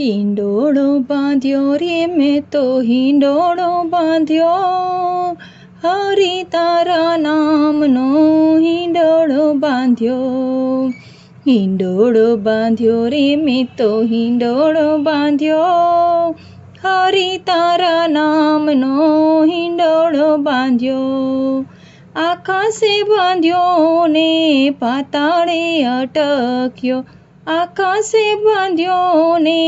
હિંડોળો બાંધ્યો રે મેં તો હિંડોળો બાંધ્યો, હરિ તારા નામનો હિંડોળો બાંધ્યો. હિંડોળો બાંધ્યો રે મેં તો હિંડોળો બાંધ્યો, હરિ તારા નામનો હિંડોળો બાંધ્યો. આકાશે બાંધ્યો ને પાતાળે અટક્યો, આકાશે બાંધ્યો ને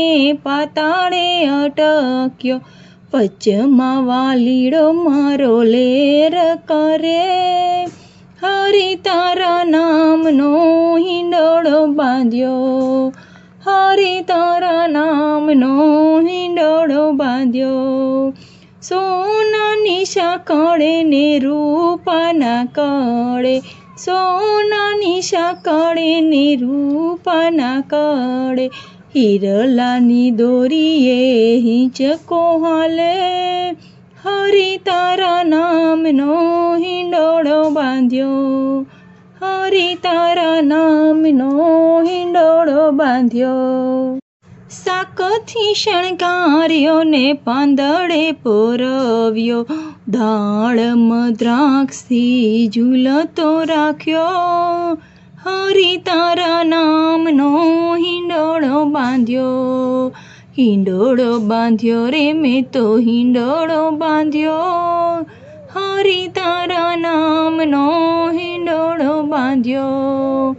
પાતાળે અટક્યો. વચમાં વાલીડો મારો લેર કરે, હરિ તારા નામનો હિંડોળો બાંધ્યો, હરિ તારા નામનો હિંડોળો બાંધ્યો. સોનાની સાંકળે ને રૂપાના કળે, સોનાની સાંકળે ને રૂપાના કળે, હિરલાની દોરીએ હિંચકો હાલે, હરિ તારા નામનો હિંડોળો બાંધ્યો, હરિ તારા નામનો હિંડોળો બાંધ્યો. સાકથી શણગાર્યો ને પાંદડે પોરવ્યો, દાળમાં દ્રાક્ષથી ઝૂલતો રાખ્યો, હરિ તારા નામનો હિંડોળો બાંધ્યો. હિંડોળો બાંધ્યો રે મેં તો હિંડોળો બાંધ્યો, હરિ તારા નામનો હિંડોળો બાંધ્યો.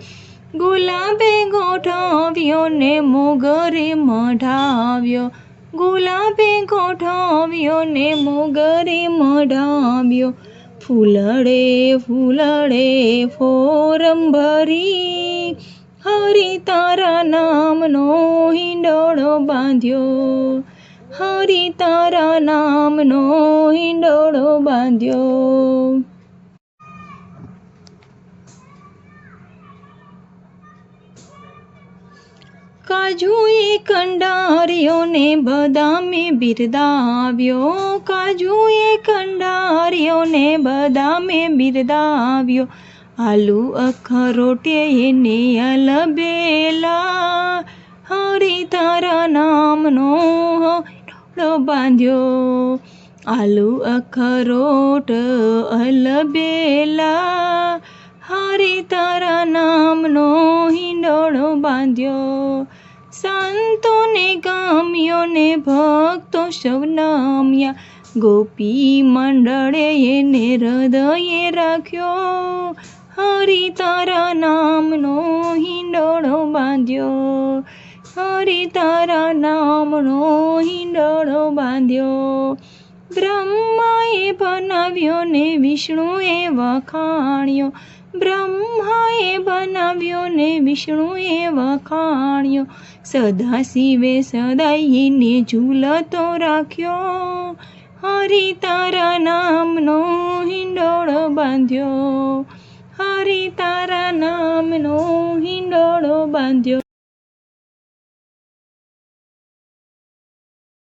ગુલાબે ગોઠવ્યો ને મોગરે મઢાવ્યો, ગુલાબે ગોઠવ્યો ને મોગરે મઢાવ્યો. ફૂલડે ફૂલડે ફોરમ ભરી, હરિ તારા નામનો હિંડોળો બાંધ્યો, હરિ તારા નામનો હિંડોળો બાંધ્યો. કાજુએ કંડાર્યો ને બદામે બિરદાવ્યો, કાજુએ કંડાર્યો ને બદામે બિરદાવ્યો. આલુ અખરોટે એને અલબેલા, હરિ તારા નામનો હિંડોળો બાંધ્યો. આલુ અખરોટ અલબેલા, હરિ તારા નામનો હિંડોળો બાંધ્યો. સંતોને ગમ્યો ને ભક્તો સૌ નમ્યા, ગોપી મંડળે એને હૃદયે રાખ્યો, હરિ તારા નામનો હિંડોળો બાંધ્યો, હરિ તારા નામનો હિંડોળો બાંધ્યો. બ્રહ્માએ બનાવ્યો ને વિષ્ણુએ વખાણ્યો, બ્રહ્માએ બનાવ્યો ને વિષ્ણુએ વખાણ્યો. સદાશિવે સદાઈને ઝૂલતો રાખ્યો, હરિ તારા નામનો હિંડોળો બાંધ્યો, હરિ તારા નામનો હિંડોળો બાંધ્યો.